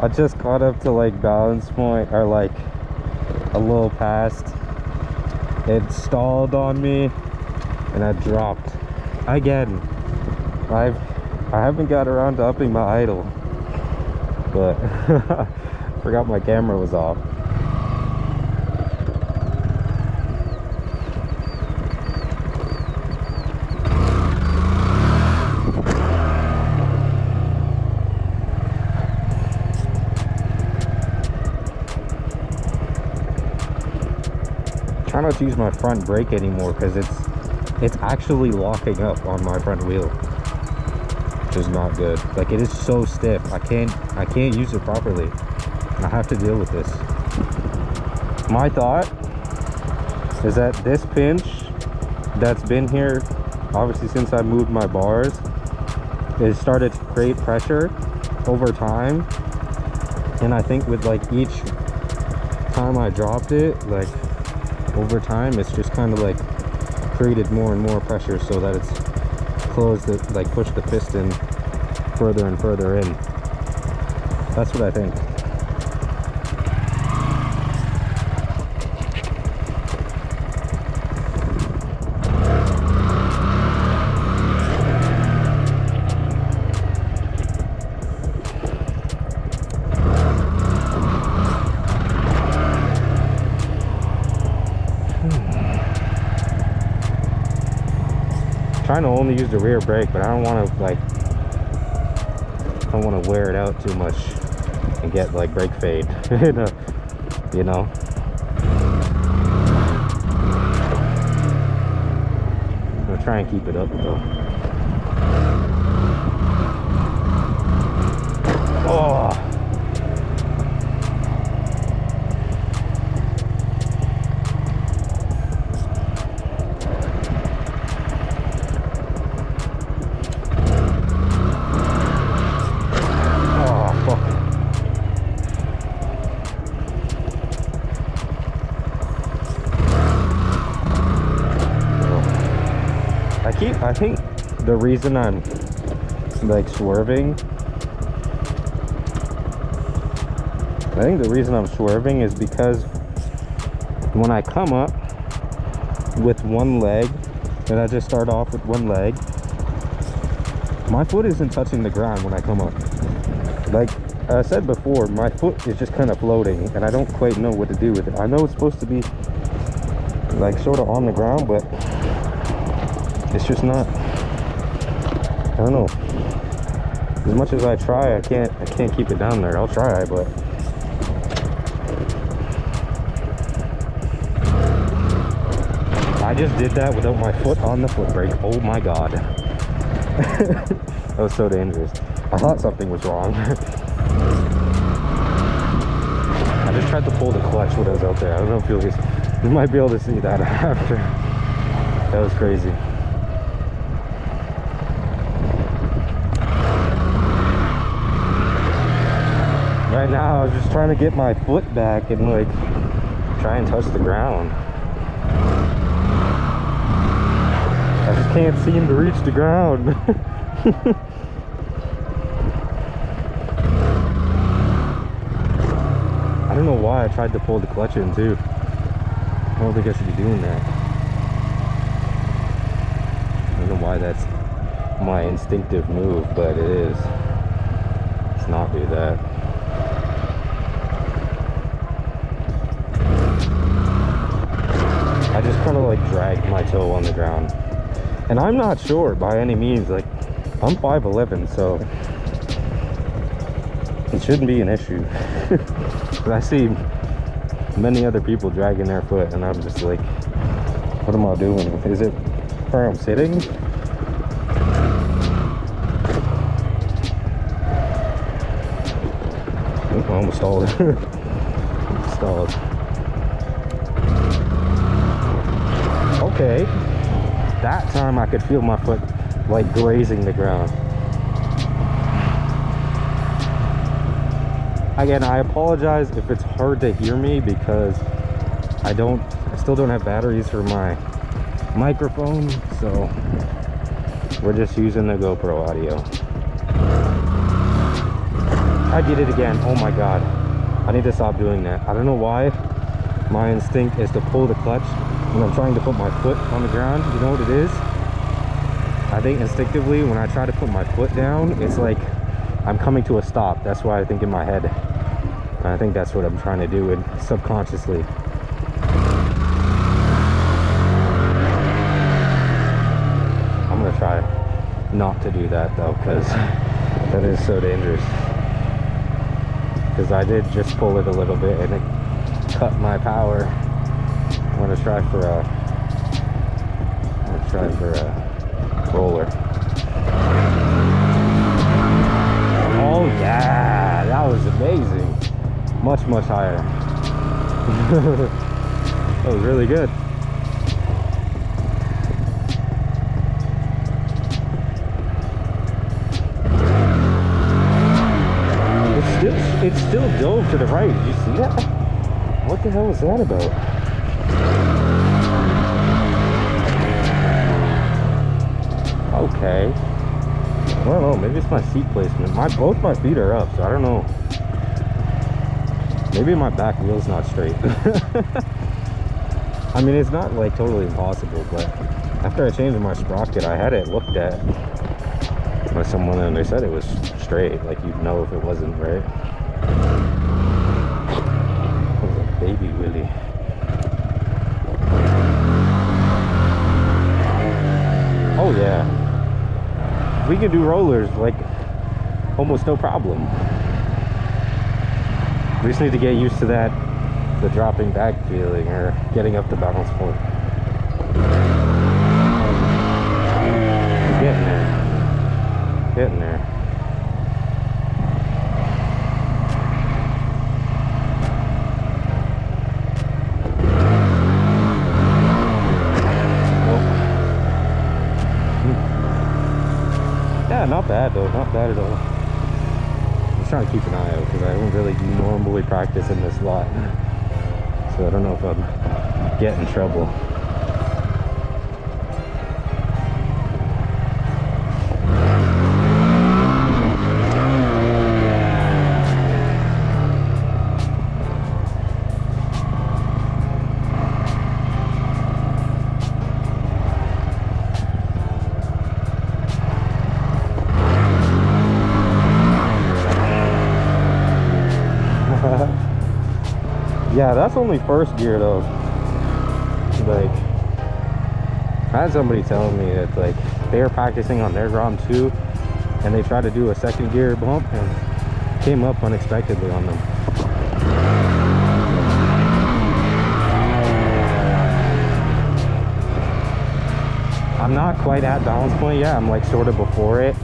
I just caught up to like balance point, or like a little past. It stalled on me and I dropped again. I haven't got around to upping my idle, but forgot my camera was off. Try not to use my front brake anymore because it's actually locking up on my front wheel, which is not good. Like, it is so stiff. I can't use it properly. I have to deal with this. My thought is that this pinch that's been here obviously since I moved my bars, it started to create pressure over time, and I think with like each time I dropped it, like over time, it's just kind of like created more and more pressure so that it's closed it, like pushed the piston further and further in. That's what I think. Trying to only use the rear brake, but I don't want to like, I don't want to wear it out too much and get like brake fade. You know. I'm gonna try and keep it up though. Oh. I think the reason I'm like swerving, is because when I come up with one leg, and I just start off with one leg, my foot isn't touching the ground when I come up. Like I said before, my foot is just kind of floating and I don't quite know what to do with it. I know it's supposed to be like sort of on the ground, but it's just not. I don't know. As much as I try, I can't keep it down there. I'll try, but I just did that without my foot on the foot brake. Oh my god. That was so dangerous. I thought something was wrong. I just tried to pull the clutch when I was out there. I don't know if you might be able to see that after. That was crazy. Right now, I was just trying to get my foot back and like try and touch the ground. I just can't seem to reach the ground. I don't know why I tried to pull the clutch in too. I don't think I should be doing that. I don't know why that's my instinctive move, but it is. Let's not do that. I just kind of like dragged my toe on the ground. And I'm not short by any means. Like, I'm 5'11", so it shouldn't be an issue. But I see many other people dragging their foot, and I'm just like, what am I doing? Is it where I'm sitting? Oh, I almost stalled. Stalled. Okay, that time I could feel my foot like grazing the ground. Again, I apologize if it's hard to hear me because I still don't have batteries for my microphone, so we're just using the GoPro audio. I did it again. Oh my god. I need to stop doing that. I don't know why. My instinct is to pull the clutch when I'm trying to put my foot on the ground. You know what it is? I think instinctively when I try to put my foot down, it's like I'm coming to a stop. That's why I think in my head. And I think that's what I'm trying to do, and subconsciously. I'm gonna try not to do that though, because that is so dangerous. Because I did just pull it a little bit and it cut my power. I'm gonna try for a roller. Oh yeah, that was amazing. Much higher. That was really good. It still dove to the right. Did you see that? What the hell was that about? Okay. I don't know. Maybe it's my seat placement. Both my feet are up, so I don't know. Maybe my back wheel's not straight. I mean, it's not like totally impossible, but after I changed my sprocket, I had it looked at by someone and they said it was straight. Like, you'd know if it wasn't, right? Baby Wheelie. Oh yeah, we can do rollers like almost no problem. We just need to get used to that, the dropping back feeling, or getting up the balance point. Getting there, getting there. Yeah, not bad though, not bad at all. I'm trying to keep an eye out because I don't really normally practice in this lot, so I don't know if I'm getting in trouble. Yeah, that's only first gear though. Like, I had somebody telling me that like they were practicing on their Grom too, and they tried to do a second gear bump and came up unexpectedly on them. I'm not quite at balance point yet. I'm like sort of before it,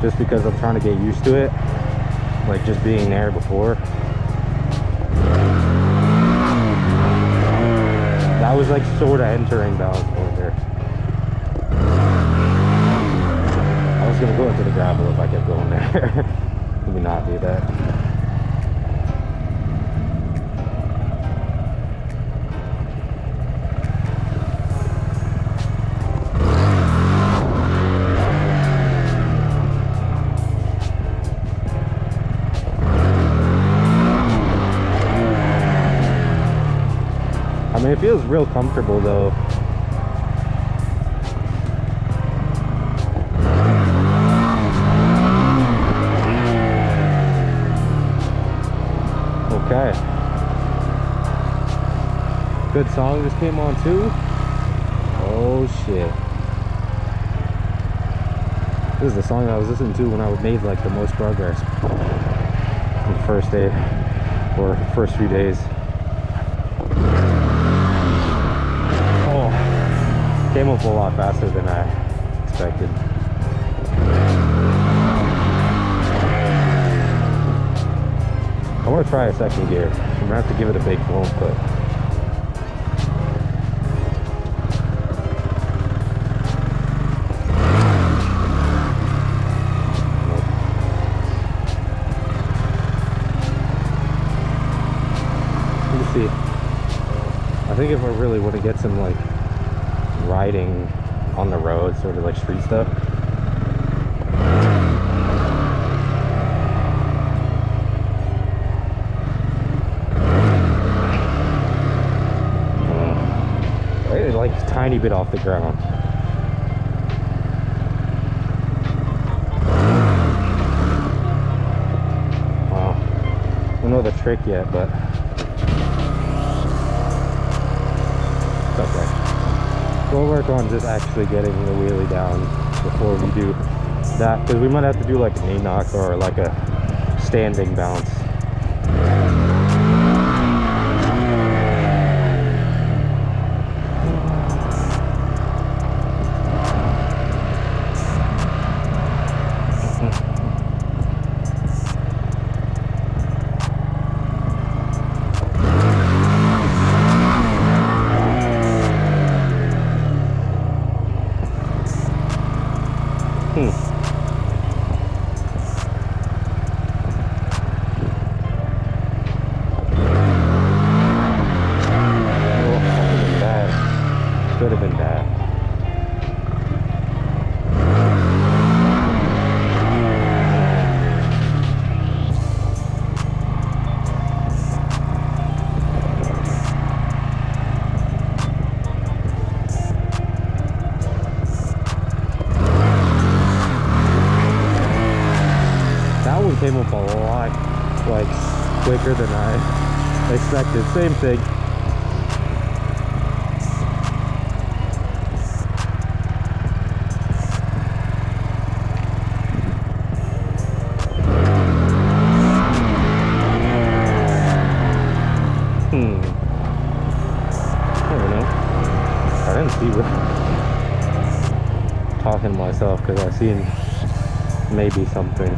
just because I'm trying to get used to it, like just being there before. I was like sort of entering balance point there. I was gonna go into the gravel if I kept going there. Let me not do that. I mean, it feels real comfortable though. Okay. Good song just came on too. Oh shit. This is the song I was listening to when I made like the most progress on the first day or first few days. Came up a lot faster than I expected. I want to try a second gear. I'm gonna have to give it a big bump, but let's see. I think if I really want to get some like riding on the road, sort of like street stuff, tiny bit off the ground. Wow. I don't know the trick yet, but it's okay. We'll work on just actually getting the wheelie down before we do that, because we might have to do like a knee knock or like a standing bounce. Could have been bad. That one came up a lot, like, quicker than I expected. Same thing. I don't know. I didn't see what talking to myself because I seen maybe something.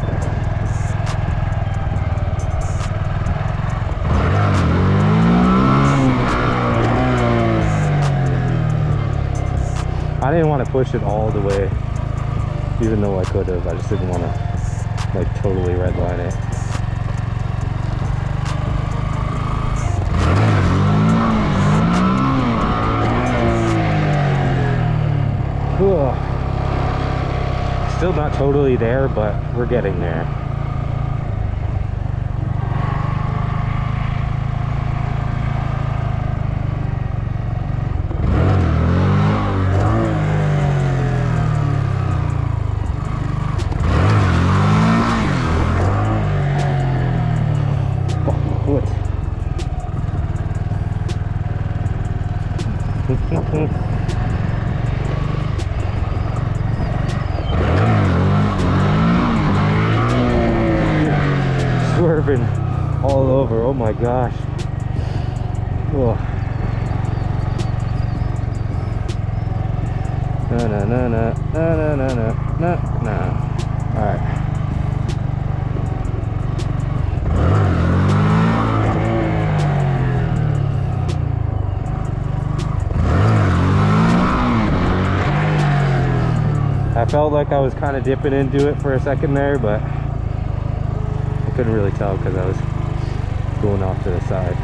I didn't want to push it all the way, even though I could have. I just didn't want to like totally redline it. Ugh. Still not totally there, but we're getting there. Swerving all over. Oh my gosh. Ugh. No, no, no, no, no, no, no, no, no, no. All right. I felt like I was kind of dipping into it for a second there, but I couldn't really tell because I was going off to the side.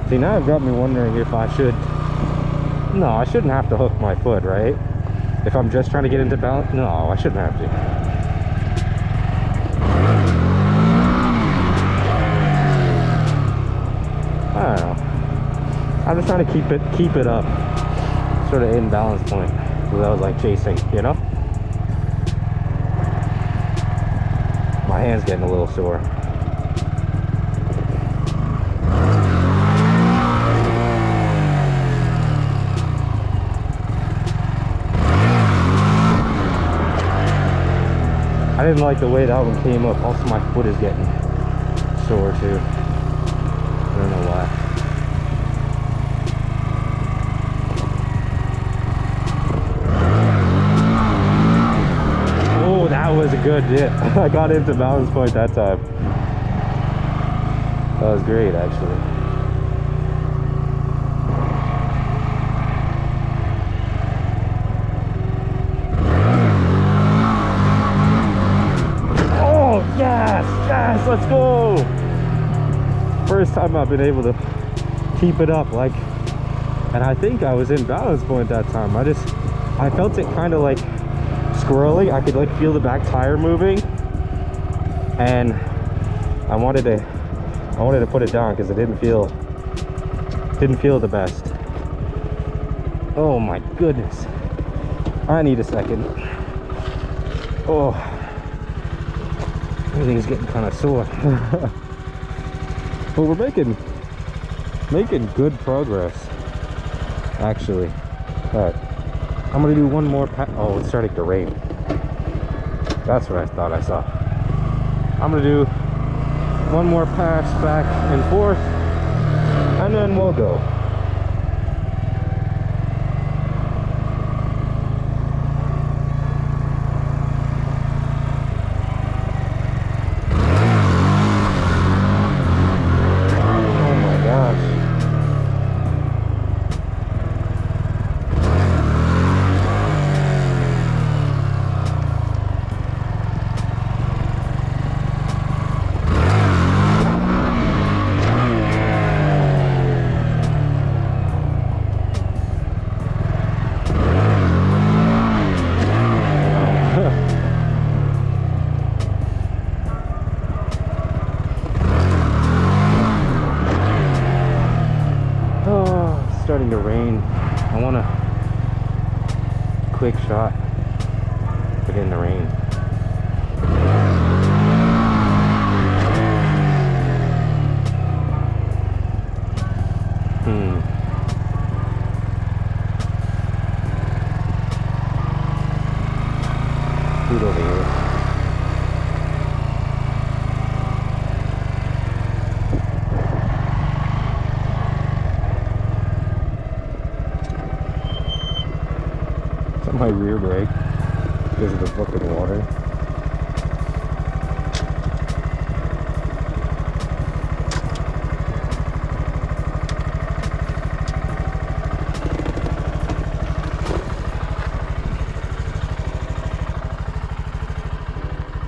See, now I've got me wondering if I should... No, I shouldn't have to hook my foot, right? If I'm just trying to get into balance? No, I shouldn't have to. I don't know. I'm just trying to keep it up. Sort of in balance point. Because I was like chasing, you know? My hand's getting a little sore. I didn't like the way that one came up. Also, my foot is getting sore too. I don't know why. Oh, that was a good dip. I got into balance point that time. That was great, actually. Yes! let's go. First time I've been able to keep it up, like, and I think I was in balance point that time. I felt it kind of like squirrely. I could like feel the back tire moving, and I wanted to put it down because it didn't feel the best. Oh my goodness, I need a second. Oh, everything's getting kind of sore. But we're making good progress, actually. All right, I'm gonna do one more oh, it's starting to rain. That's what I thought I saw. I'm gonna do one more pass back and forth, and then we'll go. Starting to rain. I want a quick shot, but in the rain. Food over here. My rear brake because of the fucking water.